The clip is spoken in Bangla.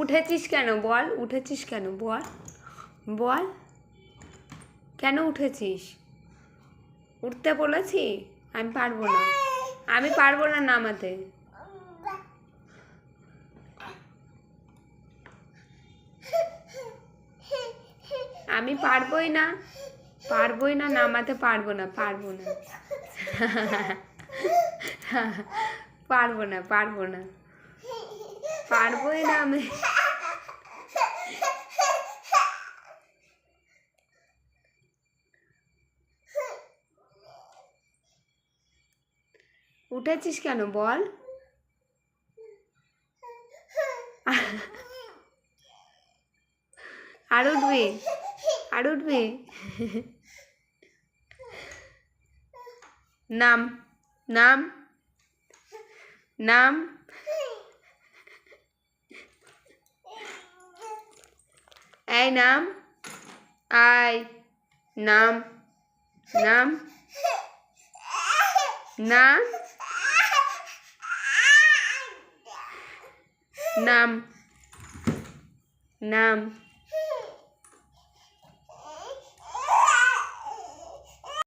উঠেছিস কেন বল? উঠেছিস কেন বল? বল কেন উঠেছিস? উঠতে বলেছি? আমি পারবো না, আমি পারবো না নামাতে। আমি পারবোই না, পারবোই না নামাতে, পারবো না, পারবো না। পারবো না, পারবো না, পারবোই না আমি। উঠেছিস কেন বল? আর উঠবি? আর উঠবি? নাম, নাম, নাম। এই নাম, আয়, নাম, নাম, নাম, নাম, নাম।